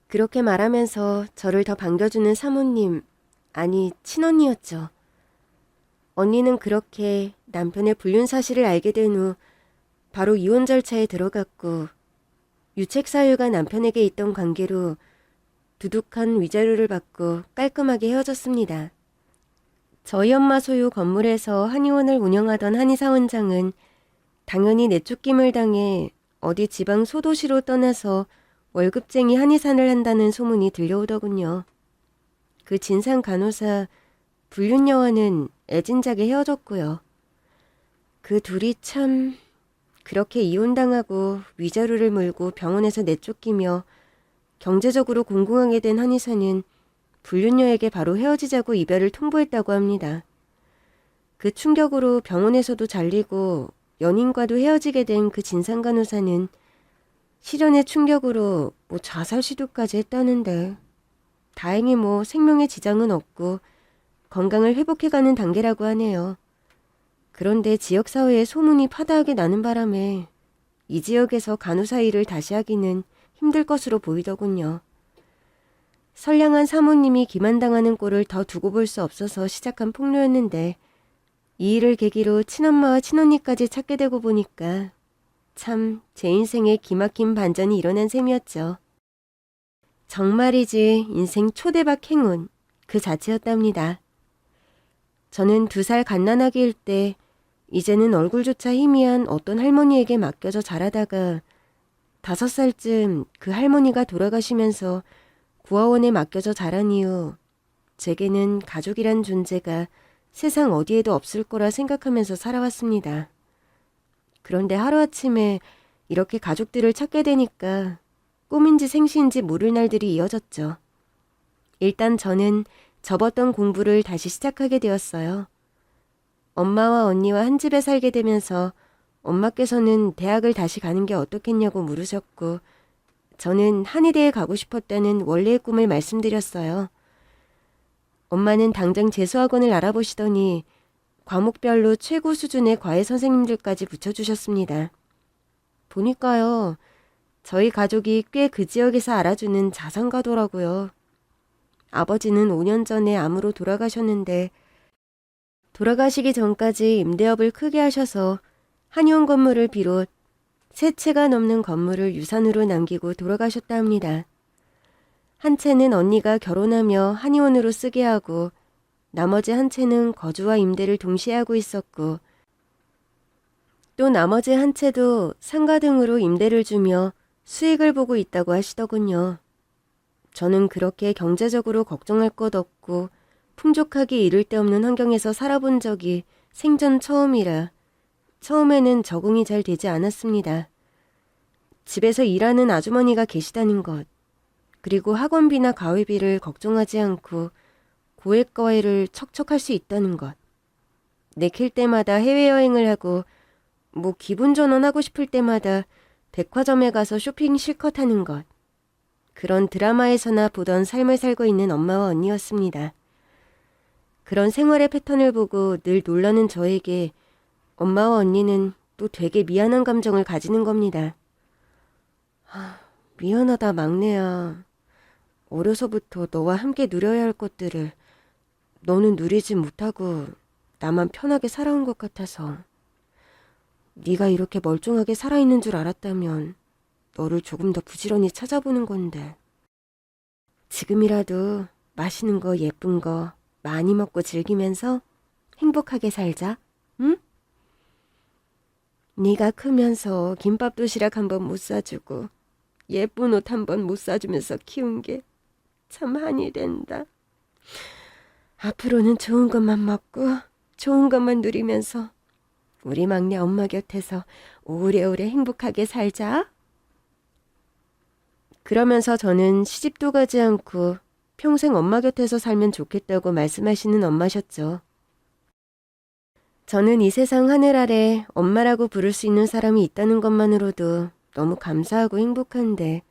그렇게 말하면서 저를 더 반겨주는 사모님, 아니 친언니였죠. 언니는 그렇게 남편의 불륜 사실을 알게 된 후 바로 이혼 절차에 들어갔고 유책 사유가 남편에게 있던 관계로 두둑한 위자료를 받고 깔끔하게 헤어졌습니다. 저희 엄마 소유 건물에서 한의원을 운영하던 한의사 원장은 당연히 내쫓김을 당해 어디 지방 소도시로 떠나서 월급쟁이 한의사를 한다는 소문이 들려오더군요. 그 진상 간호사 불륜 여와는 애진작에 헤어졌고요. 그 둘이 참 그렇게 이혼당하고 위자료를 물고 병원에서 내쫓기며 경제적으로 공공하게 된 한의사는 불륜녀에게 바로 헤어지자고 이별을 통보했다고 합니다. 그 충격으로 병원에서도 잘리고 연인과도 헤어지게 된 그 진상 간호사는 실연의 충격으로 자살 시도까지 했다는데 다행히 생명에 지장은 없고 건강을 회복해가는 단계라고 하네요. 그런데 지역사회에 소문이 파다하게 나는 바람에 이 지역에서 간호사 일을 다시 하기는 힘들 것으로 보이더군요. 선량한 사모님이 기만당하는 꼴을 더 두고 볼 수 없어서 시작한 폭로였는데 이 일을 계기로 친엄마와 친언니까지 찾게 되고 보니까 참 제 인생에 기막힌 반전이 일어난 셈이었죠. 정말이지 인생 초대박 행운 그 자체였답니다. 저는 2살 갓난아기일 때 이제는 얼굴조차 희미한 어떤 할머니에게 맡겨져 자라다가 5살쯤 그 할머니가 돌아가시면서 구하원에 맡겨져 자란 이후 제게는 가족이란 존재가 세상 어디에도 없을 거라 생각하면서 살아왔습니다. 그런데 하루아침에 이렇게 가족들을 찾게 되니까 꿈인지 생시인지 모를 날들이 이어졌죠. 일단 저는 접었던 공부를 다시 시작하게 되었어요. 엄마와 언니와 한 집에 살게 되면서 엄마께서는 대학을 다시 가는 게 어떻겠냐고 물으셨고 저는 한의대에 가고 싶었다는 원래의 꿈을 말씀드렸어요. 엄마는 당장 재수학원을 알아보시더니 과목별로 최고 수준의 과외 선생님들까지 붙여주셨습니다. 보니까요, 저희 가족이 꽤 그 지역에서 알아주는 자산가더라고요. 아버지는 5년 전에 암으로 돌아가셨는데 돌아가시기 전까지 임대업을 크게 하셔서 한의원 건물을 비롯 3채가 넘는 건물을 유산으로 남기고 돌아가셨다 합니다. 한 채는 언니가 결혼하며 한의원으로 쓰게 하고 나머지 한 채는 거주와 임대를 동시에 하고 있었고 또 나머지 한 채도 상가 등으로 임대를 주며 수익을 보고 있다고 하시더군요. 저는 그렇게 경제적으로 걱정할 것 없고 풍족하기 이를 데 없는 환경에서 살아본 적이 생전 처음이라 처음에는 적응이 잘 되지 않았습니다. 집에서 일하는 아주머니가 계시다는 것, 그리고 학원비나 가회비를 걱정하지 않고 고액 과외를 척척할 수 있다는 것, 내킬 때마다 해외여행을 하고 기분 전환하고 싶을 때마다 백화점에 가서 쇼핑 실컷 하는 것. 그런 드라마에서나 보던 삶을 살고 있는 엄마와 언니였습니다. 그런 생활의 패턴을 보고 늘 놀라는 저에게 엄마와 언니는 또 되게 미안한 감정을 가지는 겁니다. 미안하다 막내야. 어려서부터 너와 함께 누려야 할 것들을 너는 누리지 못하고 나만 편하게 살아온 것 같아서. 네가 이렇게 멀쩡하게 살아있는 줄 알았다면 너를 조금 더 부지런히 찾아보는 건데. 지금이라도 맛있는 거 예쁜 거 많이 먹고 즐기면서 행복하게 살자. 응? 네가 크면서 김밥 도시락 한 번 못 사주고 예쁜 옷 한 번 못 사주면서 키운 게 참 한이 된다. 앞으로는 좋은 것만 먹고 좋은 것만 누리면서 우리 막내 엄마 곁에서 오래오래 행복하게 살자. 그러면서 저는 시집도 가지 않고 평생 엄마 곁에서 살면 좋겠다고 말씀하시는 엄마셨죠. 저는 이 세상 하늘 아래 엄마라고 부를 수 있는 사람이 있다는 것만으로도 너무 감사하고 행복한데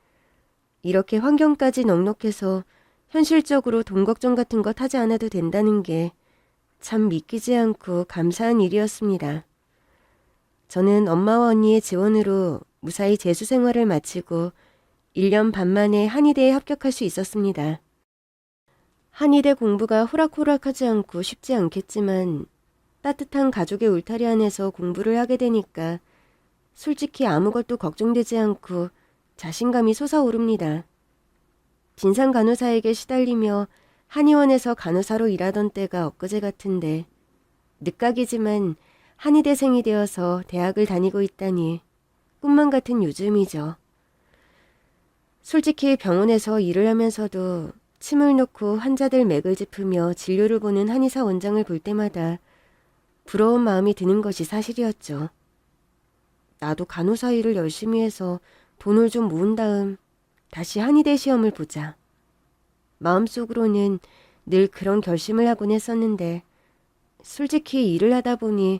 이렇게 환경까지 넉넉해서 현실적으로 돈 걱정 같은 것 하지 않아도 된다는 게 참 믿기지 않고 감사한 일이었습니다. 저는 엄마와 언니의 지원으로 무사히 재수 생활을 마치고 1년 반 만에 한의대에 합격할 수 있었습니다. 한의대 공부가 호락호락하지 않고 쉽지 않겠지만 따뜻한 가족의 울타리 안에서 공부를 하게 되니까 솔직히 아무것도 걱정되지 않고 자신감이 솟아오릅니다. 진상 간호사에게 시달리며 한의원에서 간호사로 일하던 때가 엊그제 같은데 늦각이지만 한의대생이 되어서 대학을 다니고 있다니 꿈만 같은 요즘이죠. 솔직히 병원에서 일을 하면서도 침을 놓고 환자들 맥을 짚으며 진료를 보는 한의사 원장을 볼 때마다 부러운 마음이 드는 것이 사실이었죠. 나도 간호사 일을 열심히 해서 돈을 좀 모은 다음 다시 한의대 시험을 보자. 마음속으로는 늘 그런 결심을 하곤 했었는데 솔직히 일을 하다 보니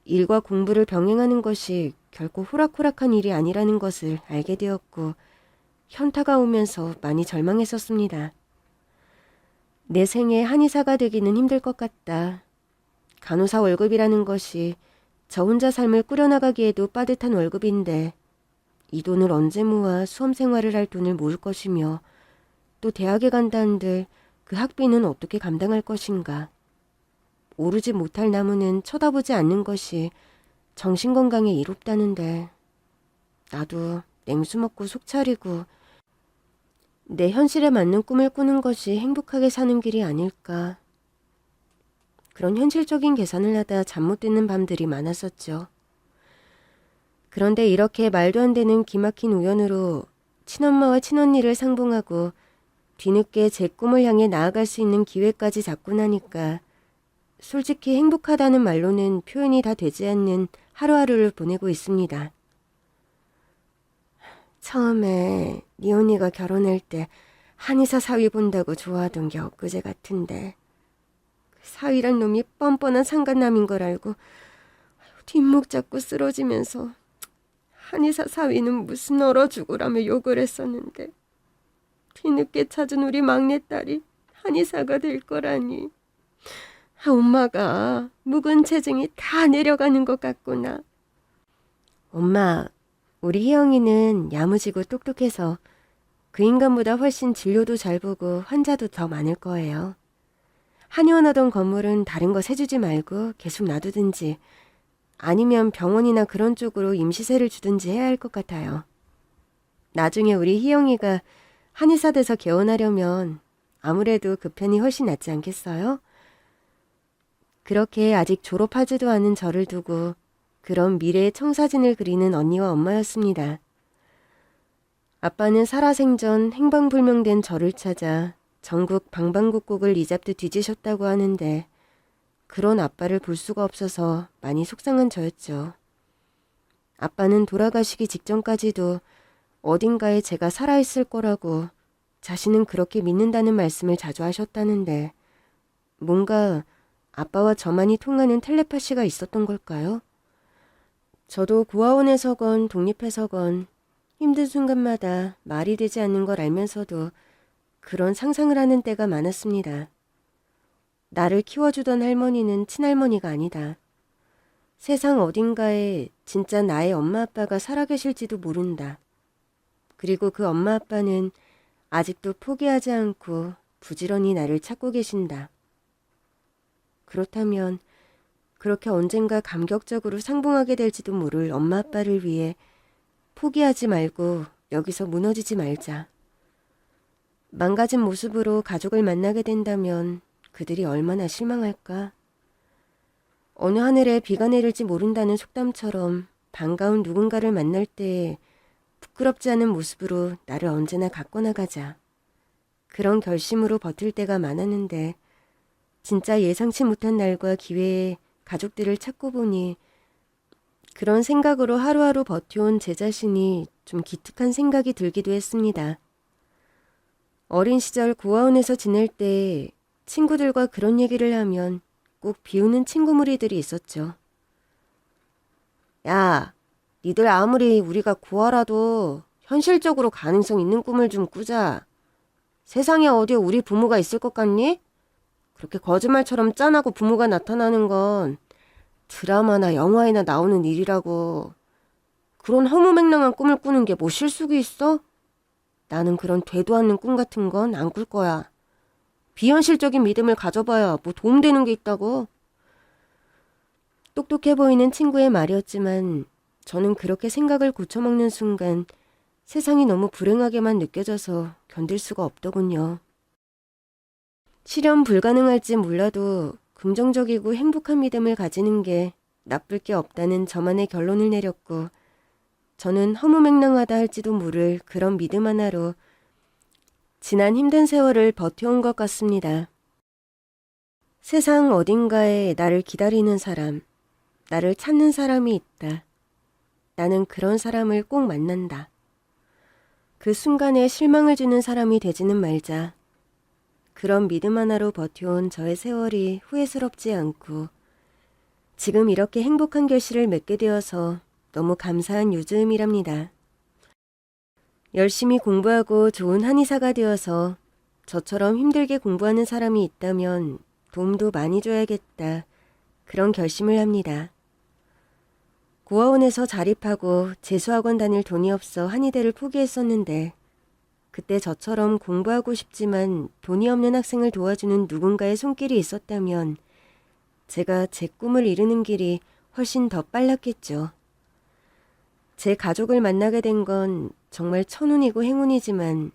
일과 공부를 병행하는 것이 결코 호락호락한 일이 아니라는 것을 알게 되었고 현타가 오면서 많이 절망했었습니다. 내 생에 한의사가 되기는 힘들 것 같다. 간호사 월급이라는 것이 저 혼자 삶을 꾸려나가기에도 빠듯한 월급인데 이 돈을 언제 모아 수험 생활을 할 돈을 모을 것이며 또 대학에 간다 한들 그 학비는 어떻게 감당할 것인가. 오르지 못할 나무는 쳐다보지 않는 것이 정신건강에 이롭다는데 나도 냉수 먹고 속 차리고 내 현실에 맞는 꿈을 꾸는 것이 행복하게 사는 길이 아닐까. 그런 현실적인 계산을 하다 잠 못 드는 밤들이 많았었죠. 그런데 이렇게 말도 안 되는 기막힌 우연으로 친엄마와 친언니를 상봉하고 뒤늦게 제 꿈을 향해 나아갈 수 있는 기회까지 잡고 나니까 솔직히 행복하다는 말로는 표현이 다 되지 않는 하루하루를 보내고 있습니다. 처음에 네 언니가 결혼할 때 한의사 사위 본다고 좋아하던 게 엊그제 같은데 사위란 놈이 뻔뻔한 상간남인 걸 알고 뒷목 잡고 쓰러지면서 한의사 사위는 무슨 얼어 죽으라며 욕을 했었는데 뒤늦게 찾은 우리 막내딸이 한의사가 될 거라니. 엄마가 묵은 체증이 다 내려가는 것 같구나. 엄마, 우리 희영이는 야무지고 똑똑해서 그 인간보다 훨씬 진료도 잘 보고 환자도 더 많을 거예요. 한의원 하던 건물은 다른 거 세주지 말고 계속 놔두든지 아니면 병원이나 그런 쪽으로 임시세를 주든지 해야 할 것 같아요. 나중에 우리 희영이가 한의사 돼서 개원하려면 아무래도 그 편이 훨씬 낫지 않겠어요? 그렇게 아직 졸업하지도 않은 저를 두고 그런 미래의 청사진을 그리는 언니와 엄마였습니다. 아빠는 살아생전 행방불명된 저를 찾아 전국 방방곡곡을 이잡듯 뒤지셨다고 하는데 그런 아빠를 볼 수가 없어서 많이 속상한 저였죠. 아빠는 돌아가시기 직전까지도 어딘가에 제가 살아있을 거라고 자신은 그렇게 믿는다는 말씀을 자주 하셨다는데 뭔가 아빠와 저만이 통하는 텔레파시가 있었던 걸까요? 저도 고아원에서건 독립해서건 힘든 순간마다 말이 되지 않는 걸 알면서도 그런 상상을 하는 때가 많았습니다. 나를 키워주던 할머니는 친할머니가 아니다. 세상 어딘가에 진짜 나의 엄마 아빠가 살아계실지도 모른다. 그리고 그 엄마 아빠는 아직도 포기하지 않고 부지런히 나를 찾고 계신다. 그렇다면 그렇게 언젠가 감격적으로 상봉하게 될지도 모를 엄마 아빠를 위해 포기하지 말고 여기서 무너지지 말자. 망가진 모습으로 가족을 만나게 된다면 그들이 얼마나 실망할까? 어느 하늘에 비가 내릴지 모른다는 속담처럼 반가운 누군가를 만날 때 부끄럽지 않은 모습으로 나를 언제나 갖고 나가자. 그런 결심으로 버틸 때가 많았는데 진짜 예상치 못한 날과 기회에 가족들을 찾고 보니 그런 생각으로 하루하루 버텨온 제 자신이 좀 기특한 생각이 들기도 했습니다. 어린 시절 고아원에서 지낼 때 친구들과 그런 얘기를 하면 꼭 비웃는 친구 무리들이 있었죠. 야, 니들 아무리 우리가 고아라도 현실적으로 가능성 있는 꿈을 좀 꾸자. 세상에 어디에 우리 부모가 있을 것 같니? 그렇게 거짓말처럼 짠하고 부모가 나타나는 건 드라마나 영화에나 나오는 일이라고. 그런 허무맹랑한 꿈을 꾸는 게 뭐 실속이 있어? 나는 그런 되도 않는 꿈 같은 건 안 꿀 거야. 비현실적인 믿음을 가져봐야 뭐 도움되는 게 있다고. 똑똑해 보이는 친구의 말이었지만 저는 그렇게 생각을 고쳐먹는 순간 세상이 너무 불행하게만 느껴져서 견딜 수가 없더군요. 실현 불가능할지 몰라도 긍정적이고 행복한 믿음을 가지는 게 나쁠 게 없다는 저만의 결론을 내렸고 저는 허무맹랑하다 할지도 모를 그런 믿음 하나로 지난 힘든 세월을 버텨온 것 같습니다. 세상 어딘가에 나를 기다리는 사람, 나를 찾는 사람이 있다. 나는 그런 사람을 꼭 만난다. 그 순간에 실망을 주는 사람이 되지는 말자. 그런 믿음 하나로 버텨온 저의 세월이 후회스럽지 않고 지금 이렇게 행복한 결실을 맺게 되어서 너무 감사한 요즘이랍니다. 열심히 공부하고 좋은 한의사가 되어서 저처럼 힘들게 공부하는 사람이 있다면 도움도 많이 줘야겠다. 그런 결심을 합니다. 고아원에서 자립하고 재수학원 다닐 돈이 없어 한의대를 포기했었는데 그때 저처럼 공부하고 싶지만 돈이 없는 학생을 도와주는 누군가의 손길이 있었다면 제가 제 꿈을 이루는 길이 훨씬 더 빨랐겠죠. 제 가족을 만나게 된 건 정말 천운이고 행운이지만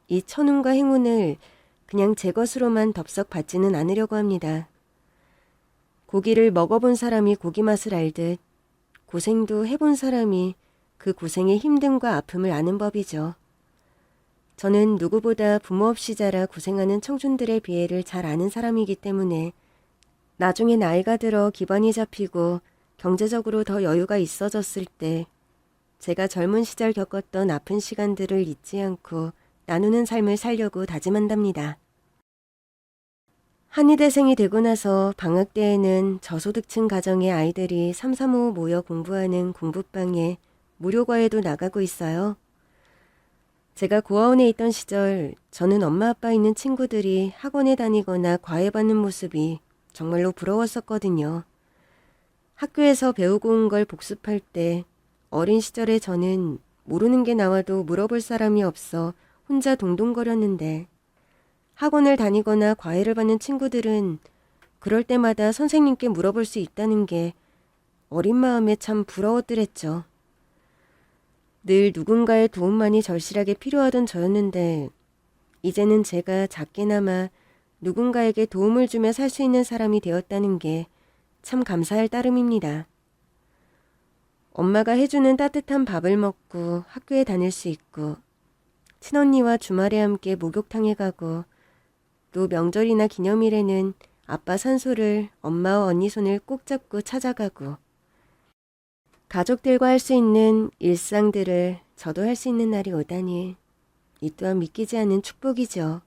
이 천운과 행운을 그냥 제 것으로만 덥석 받지는 않으려고 합니다. 고기를 먹어본 사람이 고기 맛을 알듯 고생도 해본 사람이 그 고생의 힘듦과 아픔을 아는 법이죠. 저는 누구보다 부모 없이 자라 고생하는 청춘들의 비애를 잘 아는 사람이기 때문에 나중에 나이가 들어 기반이 잡히고 경제적으로 더 여유가 있어졌을 때 제가 젊은 시절 겪었던 아픈 시간들을 잊지 않고 나누는 삶을 살려고 다짐한답니다. 한의대생이 되고 나서 방학 때에는 저소득층 가정의 아이들이 삼삼오오 모여 공부하는 공부방에 무료 과외도 나가고 있어요. 제가 고아원에 있던 시절 저는 엄마 아빠 있는 친구들이 학원에 다니거나 과외받는 모습이 정말로 부러웠었거든요. 학교에서 배우고 온 걸 복습할 때 어린 시절에 저는 모르는 게 나와도 물어볼 사람이 없어 혼자 동동거렸는데 학원을 다니거나 과외를 받는 친구들은 그럴 때마다 선생님께 물어볼 수 있다는 게 어린 마음에 참 부러웠더랬죠. 늘 누군가의 도움만이 절실하게 필요하던 저였는데 이제는 제가 작게나마 누군가에게 도움을 주며 살 수 있는 사람이 되었다는 게 참 감사할 따름입니다. 엄마가 해주는 따뜻한 밥을 먹고 학교에 다닐 수 있고 친언니와 주말에 함께 목욕탕에 가고 또 명절이나 기념일에는 아빠 산소를 엄마와 언니 손을 꼭 잡고 찾아가고 가족들과 할 수 있는 일상들을 저도 할 수 있는 날이 오다니 이 또한 믿기지 않는 축복이죠.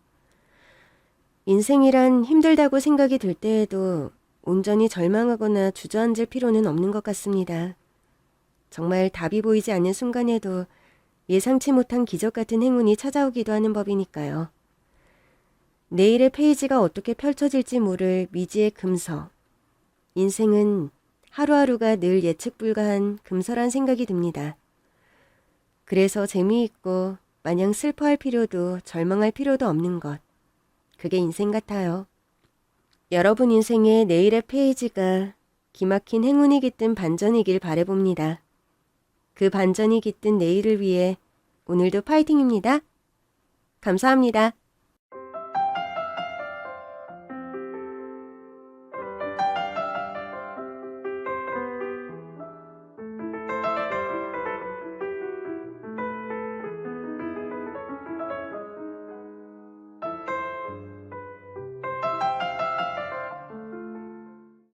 인생이란 힘들다고 생각이 들 때에도 온전히 절망하거나 주저앉을 필요는 없는 것 같습니다. 정말 답이 보이지 않는 순간에도 예상치 못한 기적 같은 행운이 찾아오기도 하는 법이니까요. 내일의 페이지가 어떻게 펼쳐질지 모를 미지의 금서. 인생은 하루하루가 늘 예측 불가한 금서란 생각이 듭니다. 그래서 재미있고 마냥 슬퍼할 필요도 절망할 필요도 없는 것. 그게 인생 같아요. 여러분 인생의 내일의 페이지가 기막힌 행운이 깃든 반전이길 바라봅니다. 그 반전이 깃든 내일을 위해 오늘도 파이팅입니다. 감사합니다.